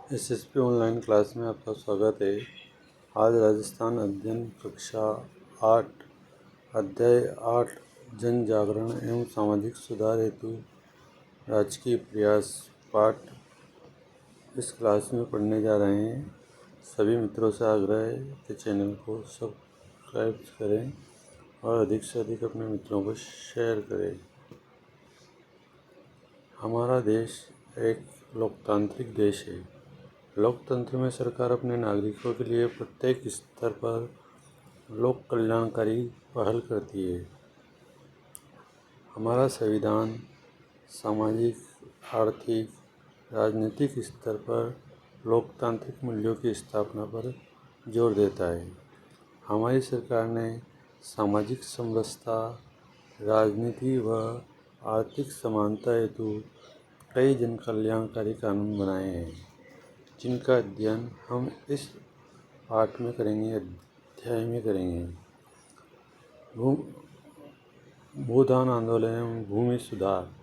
SSP online class में आपका स्वागत है। आज राजस्थान अध्ययन कक्षा 8 अध्याय 8 जन जागरण एवं सामाजिक सुधार हेतु राजकीय प्रयास पाठ इस क्लास में पढ़ने जा रहे हैं। सभी मित्रों से आग्रह है कि चैनल को सब्सक्राइब करें और अधिक से अधिक अपने मित्रों को शेयर करें। हमारा देश एक लोकतांत्रिक देश है। लोकतंत्र में सरकार अपने नागरिकों के लिए प्रत्येक स्तर पर लोक कल्याणकारी पहल करती है। हमारा संविधान सामाजिक, आर्थिक, राजनीतिक स्तर पर लोकतांत्रिक मूल्यों की स्थापना पर जोर देता है। हमारी सरकार ने सामाजिक समरसता, राजनीति व आर्थिक समानता हेतु कई जन कल्याणकारी कानून बनाए हैं, जिनका अध्ययन हम इस पाठ में करेंगे, अध्याय में करेंगे। भूदान आंदोलन एवं भूमि सुधार।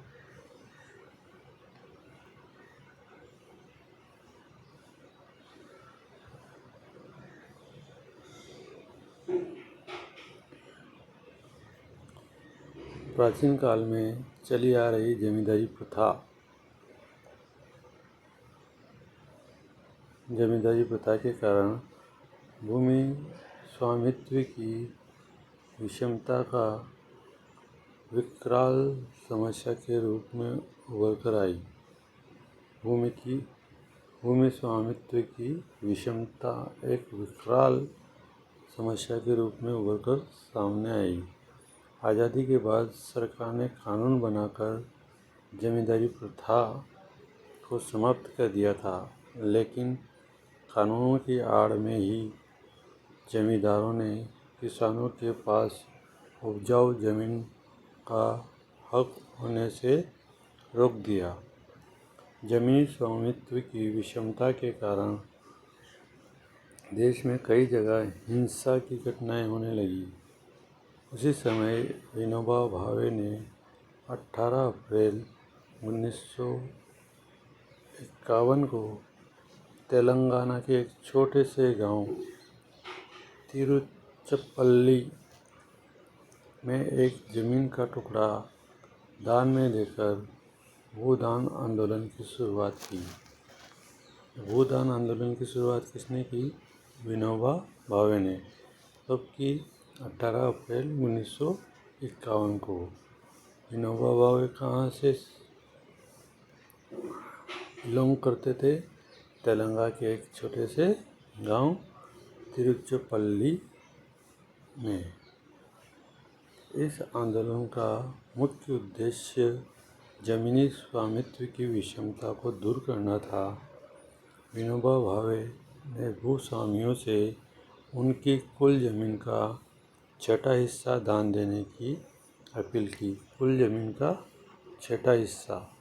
प्राचीन काल में चली आ रही जमींदारी प्रथा के कारण भूमि स्वामित्व की विषमता का विकराल समस्या के रूप में उभर कर आई। भूमि स्वामित्व की विषमता एक विकराल समस्या के रूप में उभर कर सामने आई। आज़ादी के बाद सरकार ने कानून बनाकर जमींदारी प्रथा को समाप्त कर दिया था, लेकिन कानूनों की आड़ में ही जमींदारों ने किसानों के पास उपजाऊ जमीन का हक होने से रोक दिया। जमीनी स्वामित्व की विषमता के कारण देश में कई जगह हिंसा की घटनाएं होने लगी। उसी समय विनोबा भावे ने 18 अप्रैल 1951 को तेलंगाना के एक छोटे से गांव तिरुचिरापल्ली में एक जमीन का टुकड़ा दान में देकर भूदान आंदोलन की शुरुआत की। भूदान आंदोलन की शुरुआत किसने की? विनोबा भावे ने। कब की? 18 अप्रैल 1951 को। विनोबा भावे कहाँ से बिलोंग करते थे? तेलंगाना के एक छोटे से गांव तिरुचिरापल्ली में। इस आंदोलन का मुख्य उद्देश्य जमीनी स्वामित्व की विषमता को दूर करना था। विनोबा भावे ने भूस्वामियों से उनकी कुल जमीन का छठा हिस्सा दान देने की अपील की। कुल जमीन का छठा हिस्सा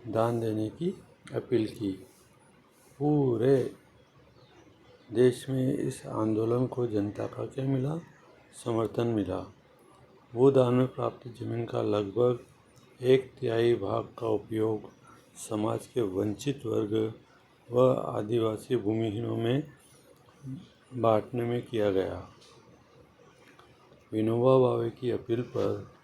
दान देने की अपील की। पूरे देश में इस आंदोलन को जनता का क्या मिला? समर्थन मिला। भूदान में प्राप्त जमीन का लगभग 1/3 भाग का उपयोग समाज के वंचित वर्ग व आदिवासी भूमिहीनों में बांटने में किया गया। विनोबा भावे की अपील पर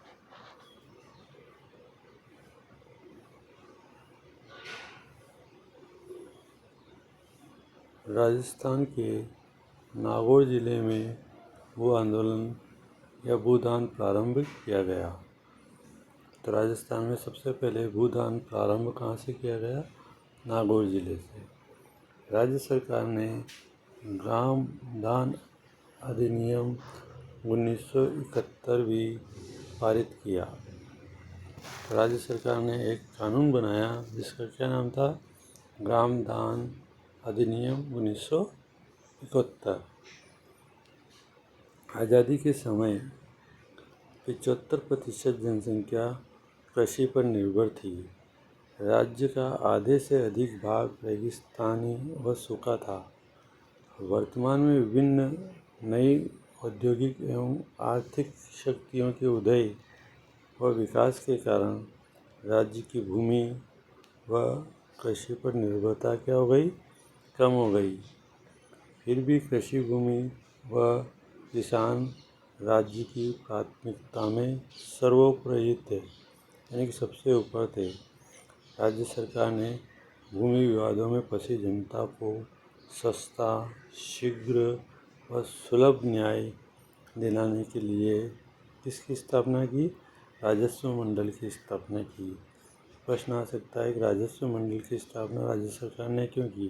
राजस्थान के नागौर जिले में भू आंदोलन या भूदान प्रारंभ किया गया। तो राजस्थान में सबसे पहले भूदान प्रारंभ कहाँ से किया गया? नागौर जिले से। राज्य सरकार ने ग्राम दान अधिनियम 1971 भी पारित किया। तो राज्य सरकार ने एक कानून बनाया जिसका क्या नाम था? ग्राम दान अधिनियम 1971। आज़ादी के समय 75% जनसंख्या कृषि पर निर्भर थी। राज्य का आधे से अधिक भाग रेगिस्तानी व सूखा था। वर्तमान में विभिन्न नई औद्योगिक एवं आर्थिक शक्तियों के उदय व विकास के कारण राज्य की भूमि व कृषि पर निर्भरता क्या हो गई, कम हो गई। फिर भी कृषि भूमि व किसान राज्य की प्राथमिकता में सर्वोपरि थे, यानी कि सबसे ऊपर थे। राज्य सरकार ने भूमि विवादों में फंसी जनता को सस्ता, शीघ्र व सुलभ न्याय दिलाने के लिए किसकी स्थापना की, राजस्व मंडल की स्थापना की। प्रश्न आ सकता है कि राजस्व मंडल की स्थापना राज्य सरकार ने क्यों की।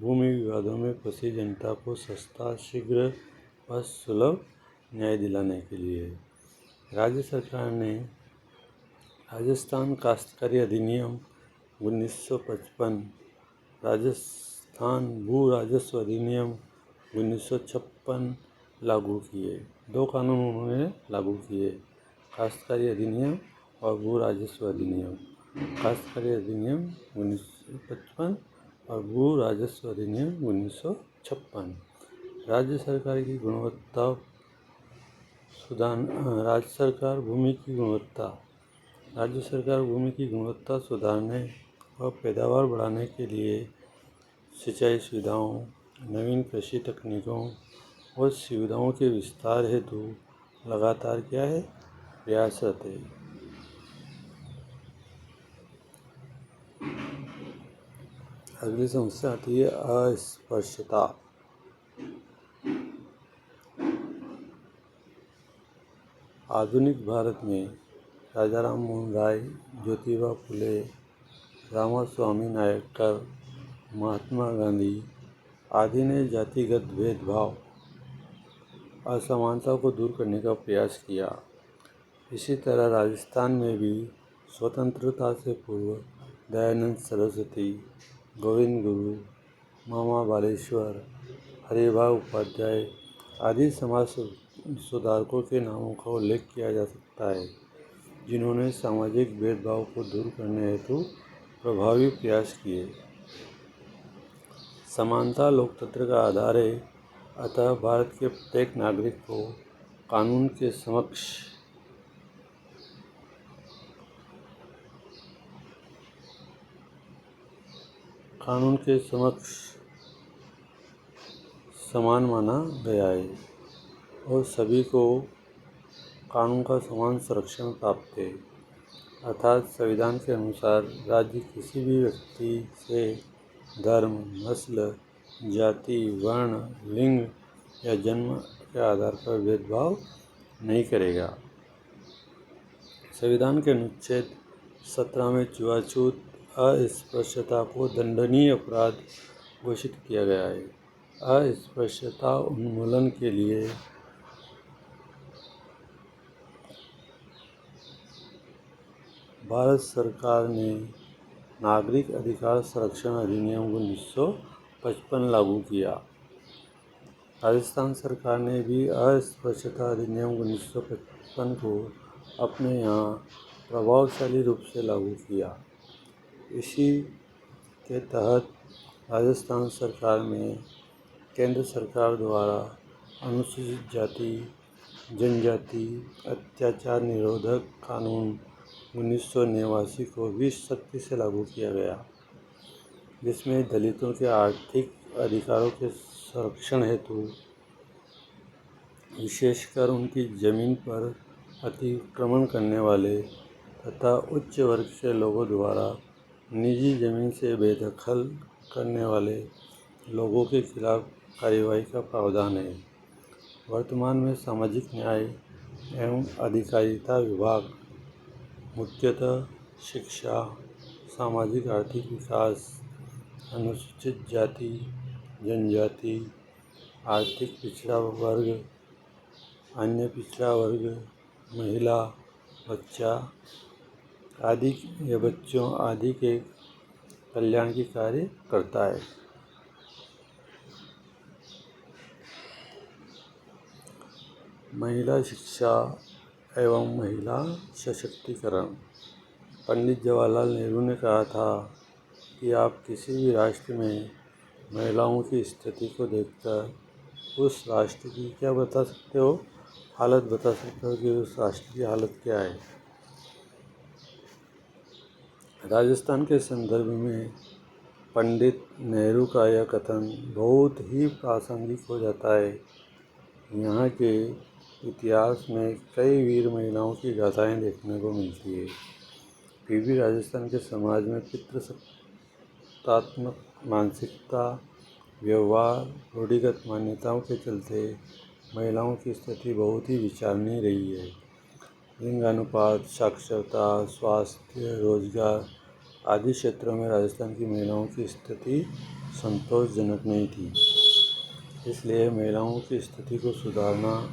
भूमि विवादों में फंसी जनता को सस्ता, शीघ्र व सुलभ न्याय दिलाने के लिए राज्य सरकार ने राजस्थान काश्तकारी अधिनियम 1955, राजस्थान भू राजस्व अधिनियम 1956 लागू किए। दो कानून उन्होंने लागू किए, काश्तकारी अधिनियम और भू राजस्व अधिनियम। काश्तकारी अधिनियम 1955 और भू राजस्व अधिनियम 1956। राज्य सरकार की गुणवत्ता सुधार राज्य सरकार भूमि की गुणवत्ता राज्य सरकार भूमि की गुणवत्ता सुधारने और पैदावार बढ़ाने के लिए सिंचाई सुविधाओं, नवीन कृषि तकनीकों और सुविधाओं के विस्तार हेतु लगातार क्या है, प्रयासरत है। अगली समस्या आती है अस्पृश्यता। आधुनिक भारत में राजा राम मोहन राय, ज्योतिबा फुले, रामास्वामी नायकर, महात्मा गांधी आदि ने जातिगत भेदभाव, असमानता को दूर करने का प्रयास किया। इसी तरह राजस्थान में भी स्वतंत्रता से पूर्व दयानंद सरस्वती, गोविंद गुरु, मामा बालेश्वर, हरिभाऊ उपाध्याय आदि समाज सुधारकों के नामों का उल्लेख किया जा सकता है, जिन्होंने सामाजिक भेदभाव को दूर करने हेतु प्रभावी प्रयास किए। समानता लोकतंत्र का आधार है, अतः भारत के प्रत्येक नागरिक को कानून के समक्ष समान माना गया है और सभी को कानून का समान संरक्षण प्राप्त है। अर्थात संविधान के अनुसार राज्य किसी भी व्यक्ति से धर्म, नस्ल, जाति, वर्ण, लिंग या जन्म के आधार पर भेदभाव नहीं करेगा। संविधान के अनुच्छेद 17 में छुआछूत, अस्पृश्यता को दंडनीय अपराध घोषित किया गया है। अस्पृश्यता उन्मूलन के लिए भारत सरकार ने नागरिक अधिकार संरक्षण अधिनियम 1955 लागू किया। राजस्थान सरकार ने भी अस्पृश्यता अधिनियम 1955 को अपने यहाँ प्रभावशाली रूप से लागू किया। इसी के तहत राजस्थान सरकार में केंद्र सरकार द्वारा अनुसूचित जाति जनजाति अत्याचार निरोधक कानून 1989 को भी सख्ती से लागू किया गया, जिसमें दलितों के आर्थिक अधिकारों के संरक्षण हेतु विशेषकर उनकी जमीन पर अतिक्रमण करने वाले तथा उच्च वर्ग के लोगों द्वारा निजी जमीन से बेदखल करने वाले लोगों के खिलाफ कार्यवाही का प्रावधान है। वर्तमान में सामाजिक न्याय एवं अधिकारिता विभाग मुख्यतः शिक्षा, सामाजिक आर्थिक विकास, अनुसूचित जाति जनजाति, आर्थिक पिछड़ा वर्ग, अन्य पिछड़ा वर्ग, महिला, बच्चों आदि के कल्याण की कार्य करता है। महिला शिक्षा एवं महिला सशक्तिकरण। पंडित जवाहरलाल नेहरू ने कहा था कि आप किसी भी राष्ट्र में महिलाओं की स्थिति को देखकर उस राष्ट्र की क्या बता सकते हो, हालत बता सकते हो कि उस राष्ट्र की हालत क्या है। राजस्थान के संदर्भ में पंडित नेहरू का यह कथन बहुत ही प्रासंगिक हो जाता है। यहाँ के इतिहास में कई वीर महिलाओं की गाथाएं देखने को मिलती है। फिर भी राजस्थान के समाज में पितृसत्तात्मक मानसिकता, व्यवहार, रूढ़िगत मान्यताओं के चलते महिलाओं की स्थिति बहुत ही विचारणीय रही है। लिंगानुपात, साक्षरता, स्वास्थ्य, रोजगार आदि क्षेत्रों में राजस्थान की महिलाओं की स्थिति संतोषजनक नहीं थी। इसलिए महिलाओं की स्थिति को सुधारना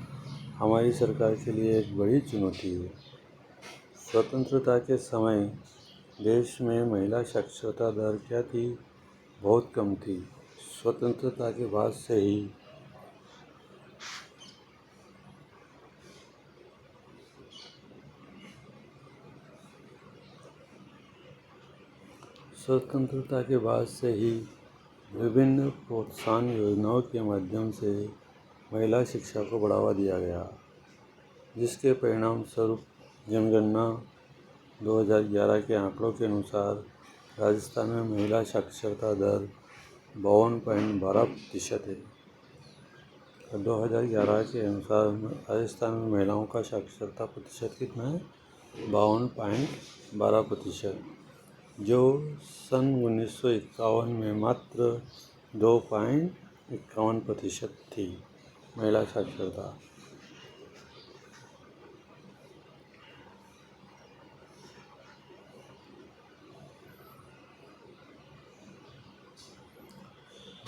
हमारी सरकार के लिए एक बड़ी चुनौती है। स्वतंत्रता के समय देश में महिला साक्षरता दर क्या थी? बहुत कम थी। स्वतंत्रता के बाद से ही विभिन्न प्रोत्साहन योजनाओं के माध्यम से महिला शिक्षा को बढ़ावा दिया गया, जिसके परिणाम स्वरूप जनगणना 2011 के आंकड़ों के अनुसार राजस्थान में महिला साक्षरता दर 52.12% है। 2011 के अनुसार राजस्थान में महिलाओं का साक्षरता प्रतिशत कितना है? 52.12%, जो सन 1951 में मात्र 2.51% थी महिला साक्षरता।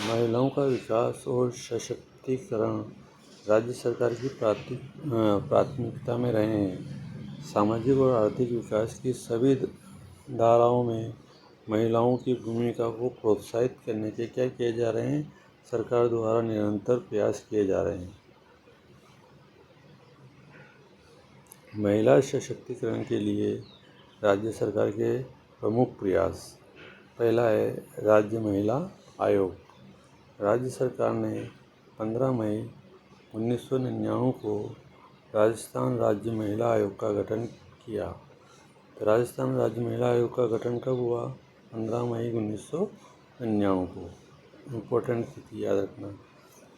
महिलाओं का विकास और सशक्तिकरण राज्य सरकार की प्राथमिकता में रहे हैं। सामाजिक और आर्थिक विकास की सभी धाराओं में महिलाओं की भूमिका को प्रोत्साहित करने के क्या किए जा रहे हैं? सरकार द्वारा निरंतर प्रयास किए जा रहे हैं। महिला सशक्तिकरण के लिए राज्य सरकार के प्रमुख प्रयास। पहला है राज्य महिला आयोग। राज्य सरकार ने 15 मई 1999 को राजस्थान राज्य महिला आयोग का गठन किया। तो राजस्थान राज्य महिला आयोग का गठन कब हुआ? 15 मई 1999 को। इम्पोर्टेंट तिथि याद रखना।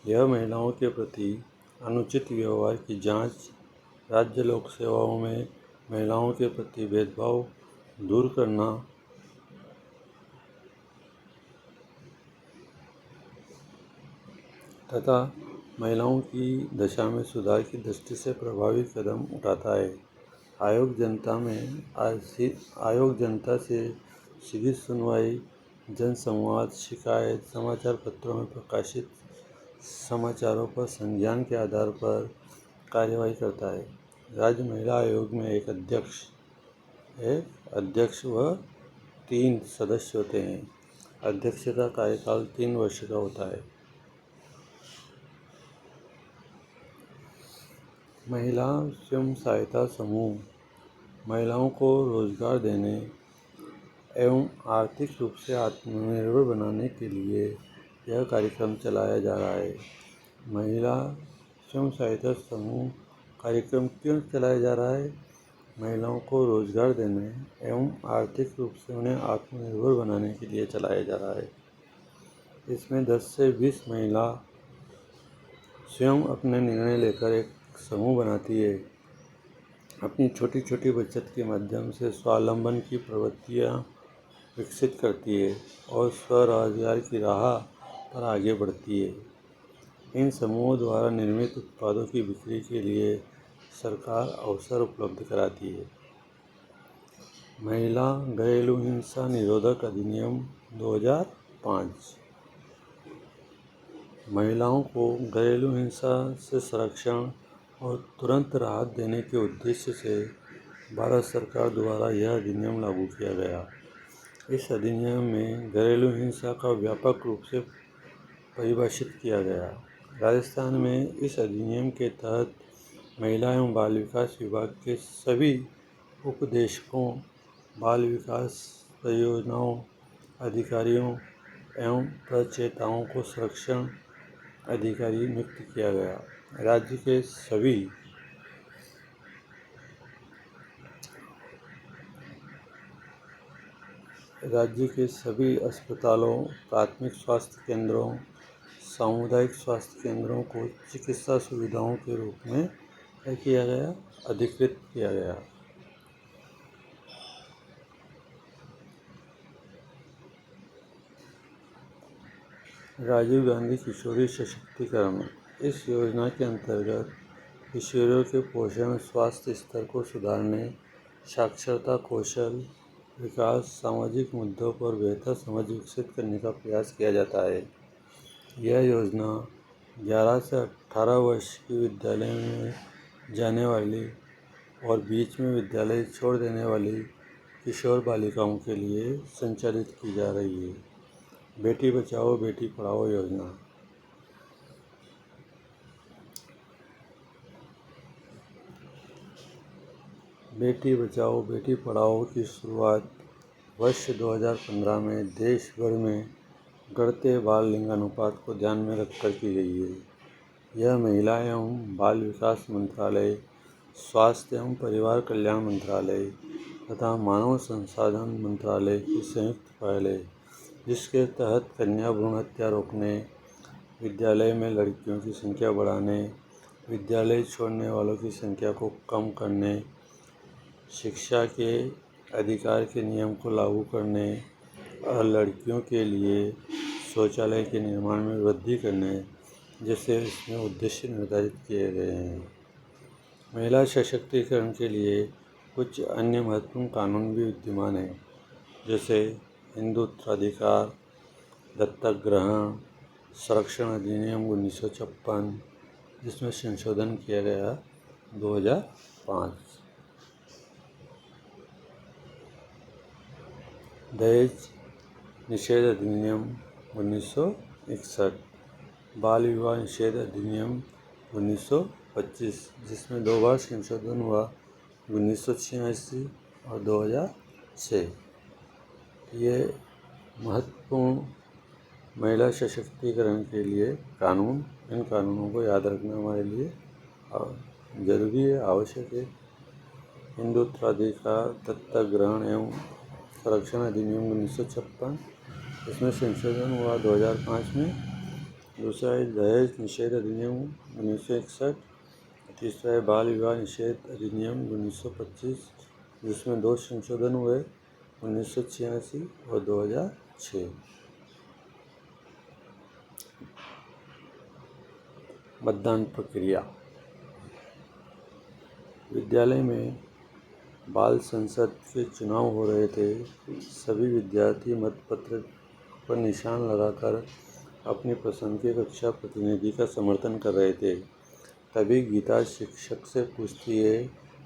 यह महिलाओं के प्रति अनुचित व्यवहार की जांच, राज्य लोक सेवाओं में महिलाओं के प्रति भेदभाव दूर करना तथा महिलाओं की दशा में सुधार की दृष्टि से प्रभावी कदम उठाता है। आयोग जनता से सीधी सुनवाई, जनसंवाद, शिकायत, समाचार पत्रों में प्रकाशित समाचारों पर संज्ञान के आधार पर कार्यवाही करता है। राज्य महिला आयोग में एक अध्यक्ष व 3 सदस्य होते हैं। अध्यक्ष का कार्यकाल 3 वर्ष का होता है। महिला स्वयं सहायता समूह महिलाओं को रोजगार देने एवं आर्थिक रूप से आत्मनिर्भर बनाने के लिए यह कार्यक्रम चलाया जा रहा है। महिला स्वयं सहायता समूह कार्यक्रम क्यों चलाया जा रहा है? महिलाओं को रोजगार देने एवं आर्थिक रूप से उन्हें आत्मनिर्भर बनाने के लिए चलाया जा रहा है। इसमें 10 से 20 महिला स्वयं अपने निर्णय लेकर एक समूह बनाती है। अपनी छोटी छोटी बचत के माध्यम से स्वावलंबन की प्रवृत्तियाँ विकसित करती है और स्वरोजगार की राह पर आगे बढ़ती है। इन समूहों द्वारा निर्मित उत्पादों की बिक्री के लिए सरकार अवसर उपलब्ध कराती है। महिला घरेलू हिंसा निरोधक अधिनियम 2005 महिलाओं को घरेलू हिंसा से संरक्षण और तुरंत राहत देने के उद्देश्य से भारत सरकार द्वारा यह अधिनियम लागू किया गया। इस अधिनियम में घरेलू हिंसा का व्यापक रूप से परिभाषित किया गया। राजस्थान में इस अधिनियम के तहत महिला एवं बाल विकास विभाग के सभी उपदेशकों, बाल विकास परियोजनाओं अधिकारियों एवं प्रचेताओं को संरक्षण अधिकारी नियुक्त किया गया। राज्य के सभी राज्य के सभी अस्पतालों, प्राथमिक स्वास्थ्य केंद्रों, सामुदायिक स्वास्थ्य केंद्रों को चिकित्सा सुविधाओं के रूप में क्या किया गया? अधिकृत किया गया। राजीव गांधी किशोरी सशक्तिकरण। इस योजना के अंतर्गत किशोरियों के पोषण, स्वास्थ्य स्तर को सुधारने, साक्षरता, कौशल विकास, सामाजिक मुद्दों पर बेहतर समझ विकसित करने का प्रयास किया जाता है। यह योजना 11 से 18 वर्ष की विद्यालय में जाने वाली और बीच में विद्यालय छोड़ देने वाली किशोर बालिकाओं के लिए संचालित की जा रही है। बेटी बचाओ बेटी पढ़ाओ योजना। बेटी बचाओ बेटी पढ़ाओ की शुरुआत वर्ष 2015 में देश भर में बढ़ते बाल लिंगानुपात को ध्यान में रखकर की गई है। यह महिला एवं बाल विकास मंत्रालय, स्वास्थ्य एवं परिवार कल्याण मंत्रालय तथा मानव संसाधन मंत्रालय की संयुक्त पहल है, जिसके तहत कन्या भ्रूण हत्या रोकने, विद्यालय में लड़कियों की संख्या बढ़ाने, विद्यालय छोड़ने वालों की संख्या को कम करने, शिक्षा के अधिकार के नियम को लागू करने और लड़कियों के लिए शौचालय के निर्माण में वृद्धि करने जैसे इसमें उद्देश्य निर्धारित किए गए हैं। महिला सशक्तिकरण के लिए कुछ अन्य महत्वपूर्ण कानून भी विद्यमान हैं, जैसे हिंदू उत्तराधिकार, दत्तक ग्रहण, संरक्षण अधिनियम 1956, जिसमें संशोधन किया गया 2005, दहेज निषेध अधिनियम 1961, बाल विवाह निषेध अधिनियम 1925, जिसमें 2 बार संशोधन हुआ 1986 और 2006। ये महत्वपूर्ण महिला सशक्तिकरण के लिए कानून, इन कानूनों को याद रखना हमारे लिए जरूरी है, आवश्यक है। हिंदू उत्तराधिकार, दत्तक ग्रहण एवं संरक्षण अधिनियम 1956, इसमें संशोधन हुआ 2005 में। दूसरा है दहेज निषेध अधिनियम 1961, तीसरा है बाल विवाह निषेध अधिनियम 1925, जिसमें 2 संशोधन हुए 1986 और 2006। मतदान प्रक्रिया। विद्यालय में बाल संसद के चुनाव हो रहे थे। सभी विद्यार्थी मतपत्र पर निशान लगाकर अपनी पसंद के कक्षा प्रतिनिधि का समर्थन कर रहे थे। तभी गीता शिक्षक से पूछती है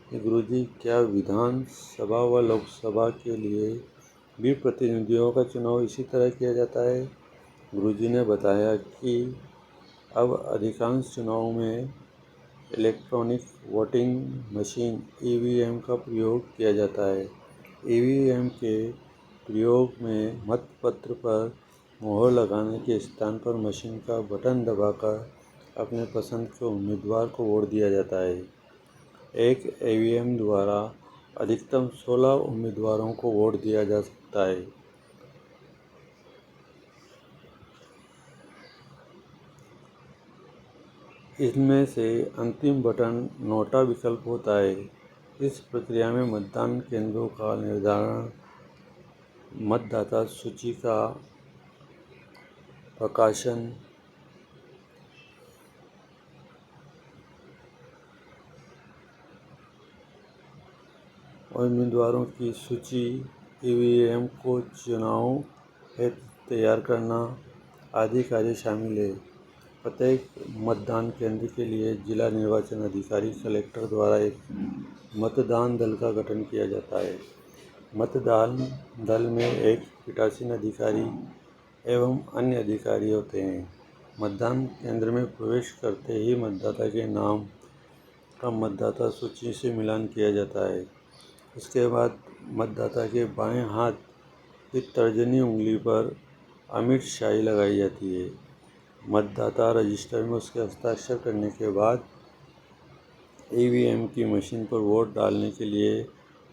कि गुरुजी, क्या विधान सभा व लोकसभा के लिए भी प्रतिनिधियों का चुनाव इसी तरह किया जाता है? गुरुजी ने बताया कि अब अधिकांश चुनाव में इलेक्ट्रॉनिक वोटिंग मशीन (ईवीएम) का प्रयोग किया जाता है। ईवीएम के प्रयोग में मतपत्र पर मोहर लगाने के स्थान पर मशीन का बटन दबाकर अपने पसंद के उम्मीदवार को वोट दिया जाता है। एक ईवीएम द्वारा अधिकतम 16 उम्मीदवारों को वोट दिया जा सकता है। इनमें से अंतिम बटन नोटा विकल्प होता है। इस प्रक्रिया में मतदान केंद्रों का निर्धारण, मतदाता सूची का प्रकाशन, और उम्मीदवारों की सूची, ईवीएम को चुनाव हेतु तैयार करना आदि कार्य शामिल है। प्रत्येक मतदान केंद्र के लिए जिला निर्वाचन अधिकारी कलेक्टर द्वारा एक मतदान दल का गठन किया जाता है। मतदान दल में एक पीठासीन अधिकारी एवं अन्य अधिकारी होते हैं। मतदान केंद्र में प्रवेश करते ही मतदाता के नाम का मतदाता सूची से मिलान किया जाता है। इसके बाद मतदाता के बाएं हाथ की तर्जनी उंगली पर अमिट स्याही लगाई जाती है। मतदाता रजिस्टर में उसके हस्ताक्षर करने के बाद ईवीएम की मशीन पर वोट डालने के लिए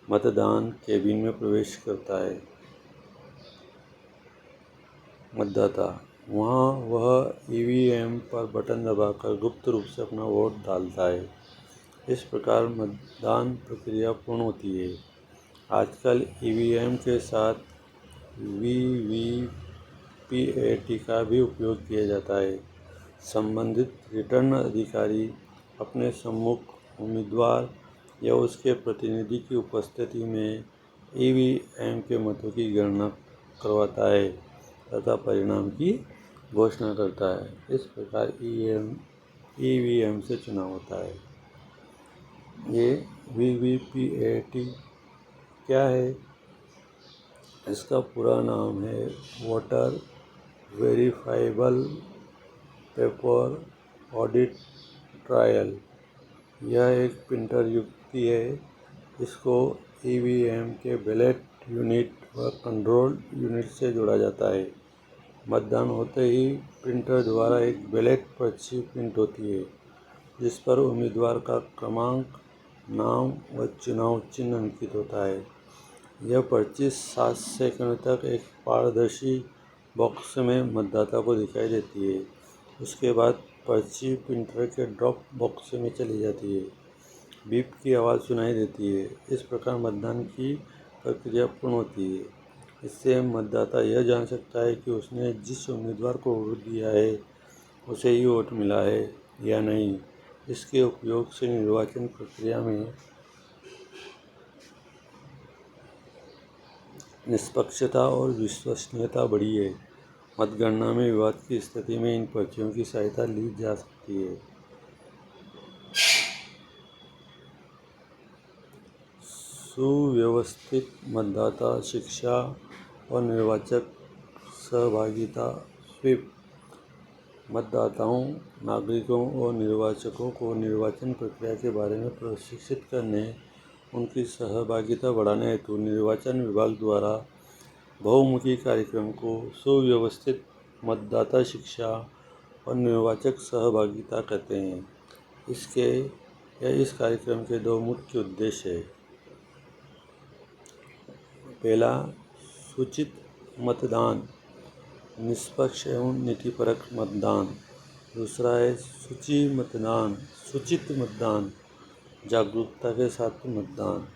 मतदान केबिन में प्रवेश करता है। मतदाता वहाँ वह ईवीएम पर बटन दबाकर गुप्त रूप से अपना वोट डालता है। इस प्रकार मतदान प्रक्रिया पूर्ण होती है। आजकल ईवीएम के साथ वीवीपीएटी का भी उपयोग किया जाता है। संबंधित रिटर्न अधिकारी अपने सम्मुख उम्मीदवार या उसके प्रतिनिधि की उपस्थिति में ईवीएम के मतों की गणना करवाता है तथा परिणाम की घोषणा करता है। इस प्रकार ईवीएम से चुनाव होता है। ये वीवीपीएटी क्या है? इसका पूरा नाम है voter verifiable paper audit trial. यह एक प्रिंटर युक्ति है। इसको ईवीएम के बैलेट यूनिट व कंट्रोल यूनिट से जोड़ा जाता है। मतदान होते ही प्रिंटर द्वारा एक बैलेट पर्ची प्रिंट होती है जिस पर उम्मीदवार का क्रमांक, नाम व चुनाव चिन्ह अंकित होता है। यह पर्ची 7 सेकंड तक एक पारदर्शी बॉक्स में मतदाता को दिखाई देती है। उसके बाद पर्ची प्रिंटर के ड्रॉप बॉक्स में चली जाती है। बीप की आवाज़ सुनाई देती है। इस प्रकार मतदान की प्रक्रिया पूर्ण होती है। इससे मतदाता यह जान सकता है कि उसने जिस उम्मीदवार को वोट दिया है उसे ही वोट मिला है या नहीं। इसके उपयोग से निर्वाचन प्रक्रिया में निष्पक्षता और विश्वसनीयता बढ़ी है। मतगणना में विवाद की स्थिति में इन पर्चियों की सहायता ली जा सकती है। सुव्यवस्थित मतदाता शिक्षा और निर्वाचक सहभागिता स्वीप मतदाताओं, नागरिकों और निर्वाचकों को निर्वाचन प्रक्रिया के बारे में प्रशिक्षित करने, उनकी सहभागिता बढ़ाने हेतु निर्वाचन विभाग द्वारा बहुमुखी कार्यक्रम को सुव्यवस्थित मतदाता शिक्षा और निर्वाचक सहभागिता कहते हैं। इस कार्यक्रम के 2 मुख्य उद्देश्य हैं। पहला, सूचित मतदान, निष्पक्ष एवं नीतिपरक मतदान। दूसरा है सूचित मतदान, जागरूकता के साथ मतदान।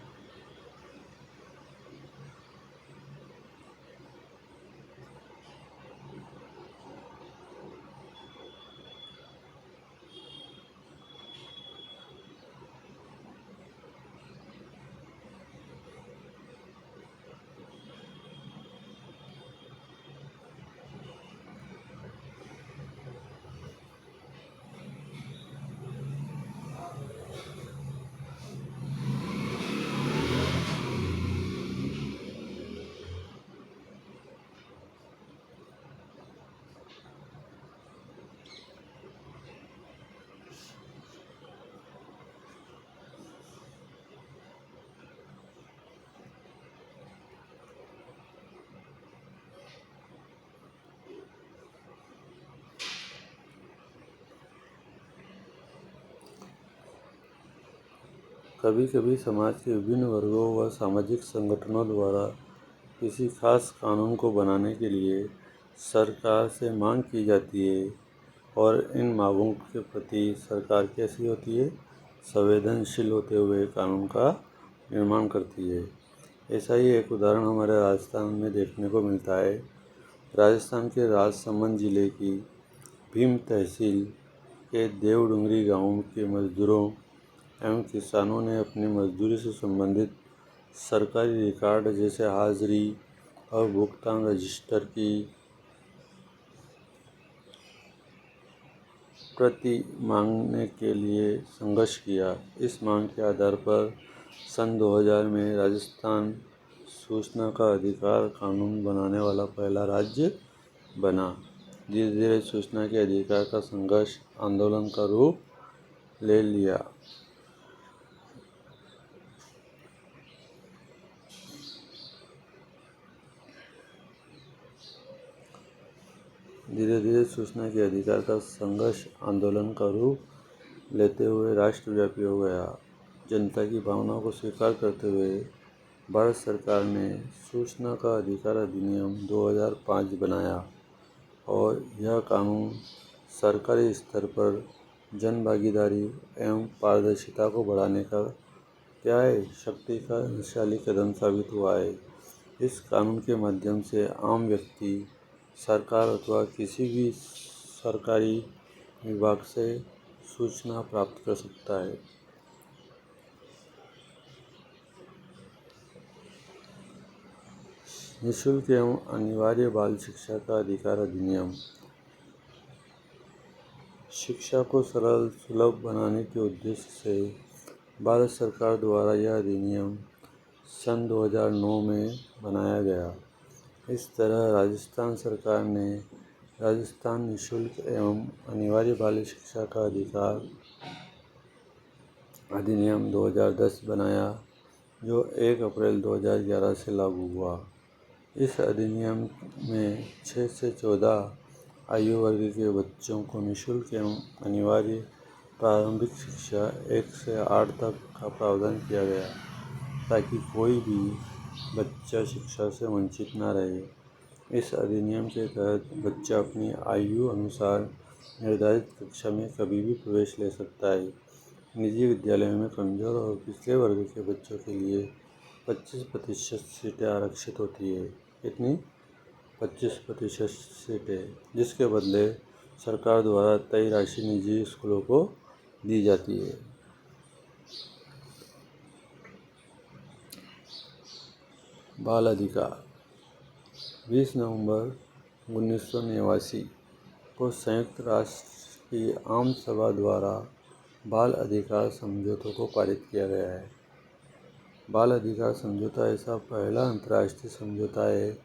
कभी कभी समाज के विभिन्न वर्गों व सामाजिक संगठनों द्वारा किसी खास कानून को बनाने के लिए सरकार से मांग की जाती है और इन मांगों के प्रति सरकार कैसी होती है? संवेदनशील होते हुए कानून का निर्माण करती है। ऐसा ही एक उदाहरण हमारे राजस्थान में देखने को मिलता है। राजस्थान के राजसमंद जिले की भीम तहसील के देवडुंगरी गांव के मजदूरों एवं किसानों ने अपनी मजदूरी से संबंधित सरकारी रिकॉर्ड जैसे हाजिरी और भुगतान रजिस्टर की प्रति मांगने के लिए संघर्ष किया। इस मांग के आधार पर सन 2000 में राजस्थान सूचना का अधिकार कानून बनाने वाला पहला राज्य बना। धीरे धीरे सूचना के अधिकार का संघर्ष आंदोलन का रूप ले लिया। धीरे धीरे सूचना के अधिकार का संघर्ष आंदोलन का रूप लेते हुए राष्ट्रव्यापी हो गया। जनता की भावनाओं को स्वीकार करते हुए भारत सरकार ने सूचना का अधिकार अधिनियम 2005 बनाया। और यह कानून सरकारी स्तर पर जन भागीदारी एवं पारदर्शिता को बढ़ाने का शक्तिशाली कदम साबित हुआ है। इस कानून के माध्यम से आम व्यक्ति सरकार अथवा किसी भी सरकारी विभाग से सूचना प्राप्त कर सकता है। निःशुल्क एवं अनिवार्य बाल शिक्षा का अधिकार अधिनियम शिक्षा को सरल सुलभ बनाने के उद्देश्य से भारत सरकार द्वारा यह अधिनियम सन 2009 में बनाया गया। इस तरह राजस्थान सरकार ने राजस्थान निःशुल्क एवं अनिवार्य बाल शिक्षा का अधिकार अधिनियम 2010 बनाया, जो 1 अप्रैल 2011 से लागू हुआ। इस अधिनियम में 6 से 14 आयु वर्ग के बच्चों को निःशुल्क एवं अनिवार्य प्रारंभिक शिक्षा 1 से 8 तक का प्रावधान किया गया, ताकि कोई भी बच्चा शिक्षा से वंचित न रहे। इस अधिनियम के तहत बच्चा अपनी आयु अनुसार निर्धारित कक्षा में कभी भी प्रवेश ले सकता है। निजी विद्यालयों में कमजोर और पिछड़े वर्ग के बच्चों के लिए 25% सीटें आरक्षित होती है। कितनी? 25% सीटें, जिसके बदले सरकार द्वारा तय राशि निजी स्कूलों को दी जाती है। बाल अधिकार 20 नवंबर 1989 को संयुक्त राष्ट्र की आम सभा द्वारा बाल अधिकार समझौतों को पारित किया गया है। बाल अधिकार समझौता ऐसा पहला अंतर्राष्ट्रीय समझौता है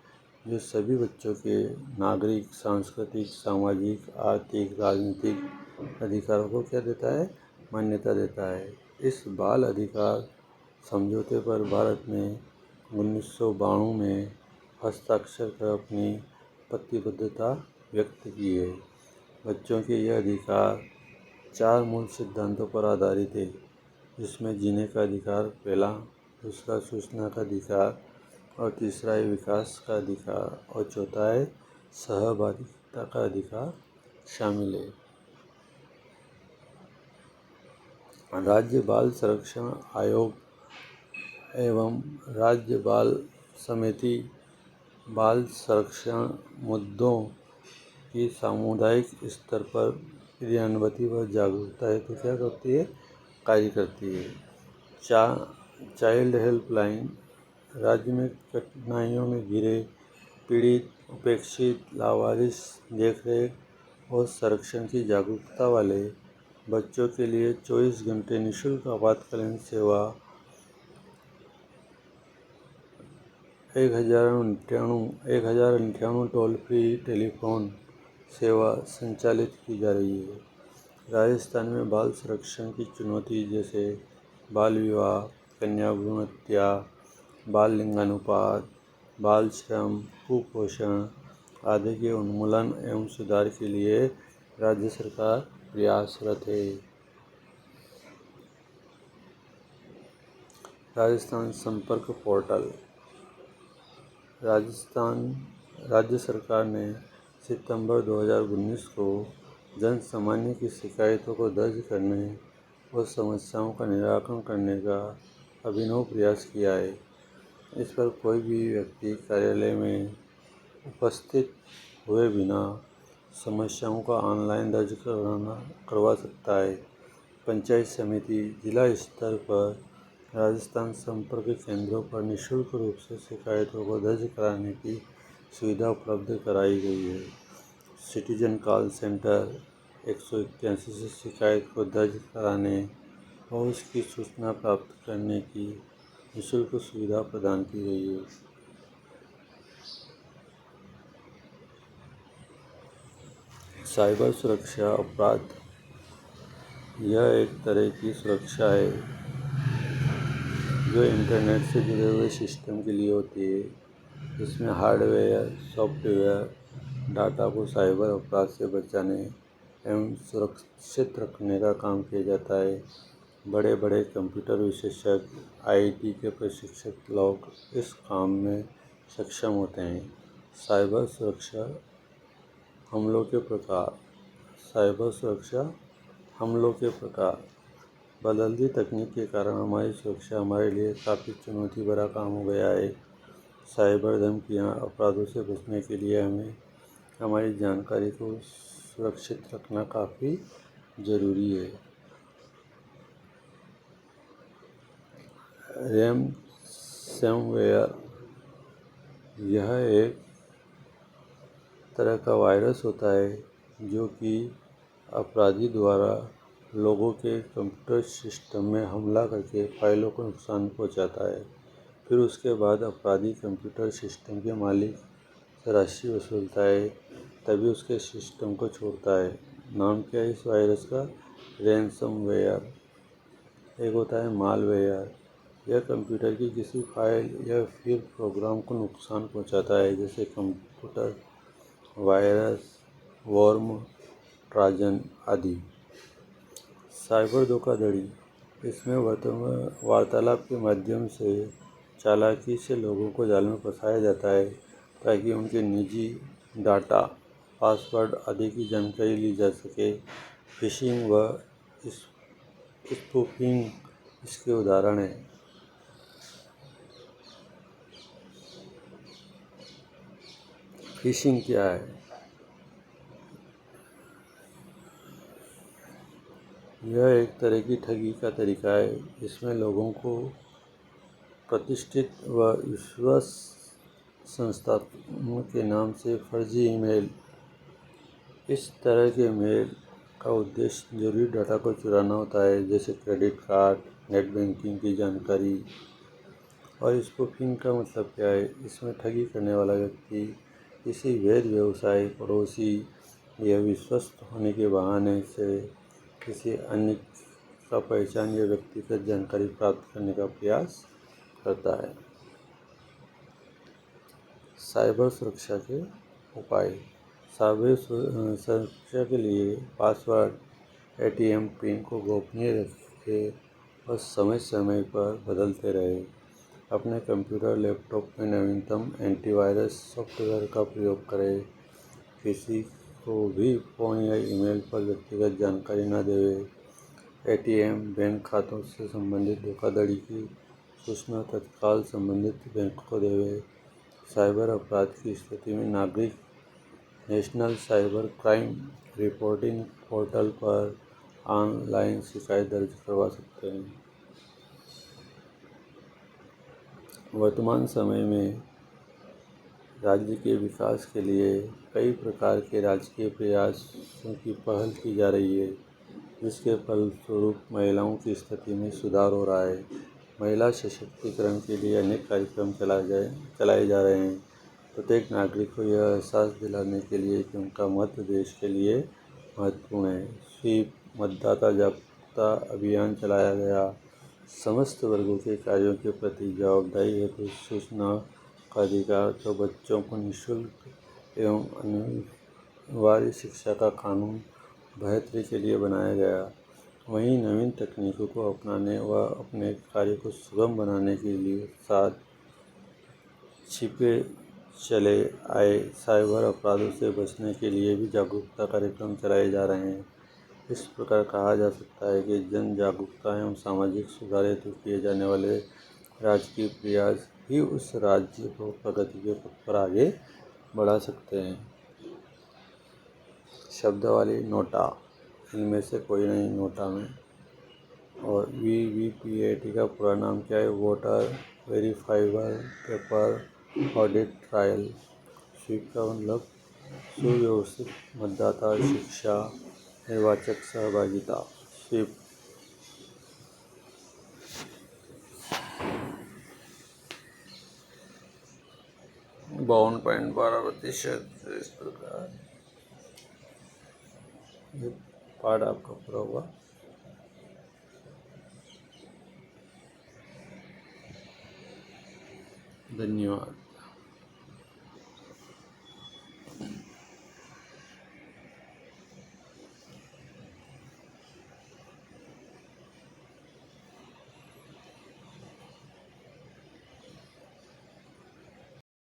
जो सभी बच्चों के नागरिक, सांस्कृतिक, सामाजिक, आर्थिक, राजनीतिक अधिकारों को क्या देता है? मान्यता देता है। इस बाल अधिकार समझौते पर भारत ने 1992 में हस्ताक्षर कर अपनी प्रतिबद्धता व्यक्त की है। बच्चों के यह अधिकार 4 मूल सिद्धांतों पर आधारित है, जिसमें जीने का अधिकार पहला, दूसरा सूचना का अधिकार और तीसरा है विकास का अधिकार और चौथा है सहभागिता का अधिकार शामिल है। राज्य बाल संरक्षण आयोग एवं राज्य बाल समिति बाल संरक्षण मुद्दों की सामुदायिक स्तर पर क्रियान्वयन व जागरूकता हेतु क्या करती है? कार्य करती है। चाइल्ड हेल्पलाइन राज्य में कठिनाइयों में घिरे, पीड़ित, उपेक्षित, लावारिस, देखरेख और संरक्षण की जागरूकता वाले बच्चों के लिए 24 घंटे निःशुल्क आपातकालीन सेवा 1098 टोल फ्री टेलीफोन सेवा संचालित की जा रही है। राजस्थान में बाल संरक्षण की चुनौती जैसे बाल विवाह, कन्या भ्रूण हत्या, बाल लिंगानुपात, बाल श्रम, कुपोषण आदि के उन्मूलन एवं सुधार के लिए राज्य सरकार प्रयासरत है। राजस्थान संपर्क पोर्टल राज्य सरकार ने सितंबर 2019 को जन सामान्य की शिकायतों को दर्ज करने और समस्याओं का निराकरण करने का अभिनव प्रयास किया है। इस पर कोई भी व्यक्ति कार्यालय में उपस्थित हुए बिना समस्याओं का ऑनलाइन दर्ज करवा सकता है। पंचायत समिति, जिला स्तर पर राजस्थान संपर्क केंद्रों पर निःशुल्क रूप से शिकायतों को दर्ज कराने की सुविधा उपलब्ध कराई गई है। सिटीजन कॉल सेंटर 181 से शिकायत को दर्ज कराने और उसकी सूचना प्राप्त करने की निःशुल्क सुविधा प्रदान की गई है। साइबर सुरक्षा अपराध यह एक तरह की सुरक्षा है जो इंटरनेट से जुड़े हुए सिस्टम के लिए होती है। इसमें हार्डवेयर, सॉफ्टवेयर, डाटा को साइबर अपराध से बचाने एवं सुरक्षित रखने का काम किया जाता है। बड़े बड़े कंप्यूटर विशेषज्ञ, आईटी के प्रशिक्षित लोग इस काम में सक्षम होते हैं। साइबर सुरक्षा हमलों के प्रकार। साइबर सुरक्षा हमलों के प्रकार। बदलती तकनीक के कारण हमारी सुरक्षा हमारे लिए काफ़ी चुनौती भरा काम हो गया है। साइबर धमकियाँ अपराधों से बचने के लिए हमें हमारी जानकारी को सुरक्षित रखना काफ़ी ज़रूरी है। रैनसमवेयर यह एक तरह का वायरस होता है जो कि अपराधी द्वारा लोगों के कंप्यूटर सिस्टम में हमला करके फाइलों को नुकसान पहुंचाता है। फिर उसके बाद अपराधी कंप्यूटर सिस्टम के मालिक से राशि वसूलता है, तभी उसके सिस्टम को छोड़ता है। नाम क्या है इस वायरस का? रैनसमवेयर। एक होता है मालवेयर। यह कंप्यूटर की किसी फाइल या फिर प्रोग्राम को नुकसान पहुंचाता है, जैसे कंप्यूटर वायरस, वर्म, ट्रोजन आदि। साइबर धोखाधड़ी इसमें वार्तालाप के माध्यम से चालाकी से लोगों को जाल में फंसाया जाता है ताकि उनके निजी डाटा, पासवर्ड आदि की जानकारी ली जा सके। फिशिंग व स्पूफिंग इसके उदाहरण हैं। फिशिंग क्या है? यह एक तरह की ठगी का तरीका है। इसमें लोगों को प्रतिष्ठित व विश्वास संस्थाओं के नाम से फर्जी ईमेल। इस तरह के मेल का उद्देश्य जरूरी डाटा को चुराना होता है, जैसे क्रेडिट कार्ड, नेट बैंकिंग की जानकारी। और स्पूफिंग का मतलब क्या है? इसमें ठगी करने वाला व्यक्ति किसी वैध व्यवसाय, पड़ोसी या विश्वस्त होने के बहाने से किसी अन्य का पहचान या व्यक्तिगत जानकारी प्राप्त करने का प्रयास करता है। साइबर सुरक्षा के उपाय। साइबर सुरक्षा के लिए पासवर्ड, एटीएम पिन को गोपनीय रखें और समय समय पर बदलते रहें। अपने कंप्यूटर, लैपटॉप में नवीनतम एंटीवायरस सॉफ्टवेयर का प्रयोग करें। किसी को भी फ़ोन या ईमेल पर व्यक्तिगत जानकारी न दें। एटीएम, बैंक खातों से संबंधित धोखाधड़ी की सूचना तत्काल संबंधित बैंक को दें। साइबर अपराध की स्थिति में नागरिक national cyber crime reporting portal पर ऑनलाइन शिकायत दर्ज करवा सकते हैं। वर्तमान समय में राज्य के विकास के लिए कई प्रकार के राजकीय प्रयासों की पहल की जा रही है, जिसके फलस्वरूप महिलाओं की स्थिति में सुधार हो रहा है। महिला सशक्तिकरण के लिए अनेक कार्यक्रम चलाए जा रहे हैं। प्रत्येक नागरिक को यह एहसास दिलाने के लिए कि उनका मत देश के लिए महत्वपूर्ण है। स्वीप मतदाता जागरूकता अभियान चलाया गया। समस्त वर्गों के कार्यों के प्रति जवाबदेही हेतु सूचना का अधिकार तो बच्चों को निःशुल्क एवं अनिवार्य शिक्षा का कानून बेहतरी के लिए बनाया गया। वहीं नवीन तकनीकों को अपनाने व अपने कार्य को सुगम बनाने के लिए साथ छिपे चले आए साइबर अपराधों से बचने के लिए भी जागरूकता कार्यक्रम चलाए जा रहे हैं। इस प्रकार कहा जा सकता है कि जन जागरूकता एवं सामाजिक सुधार हेतु किए जाने वाले राजकीय प्रयास ही उस राज्य को प्रगति के पथ पर आगे बढ़ा सकते हैं। शब्दावली नोटा, इनमें से कोई नहीं नोटा में। और VVPAT का पूरा नाम क्या है? Voter verifiable paper audit trail. SVEEP का मतलब सुव्यवस्थित मतदाता शिक्षा निर्वाचक सहभागिता। स्वीप 52.12%। इस प्रकार ये पार्ट आपका पूरा हुआ। धन्यवाद।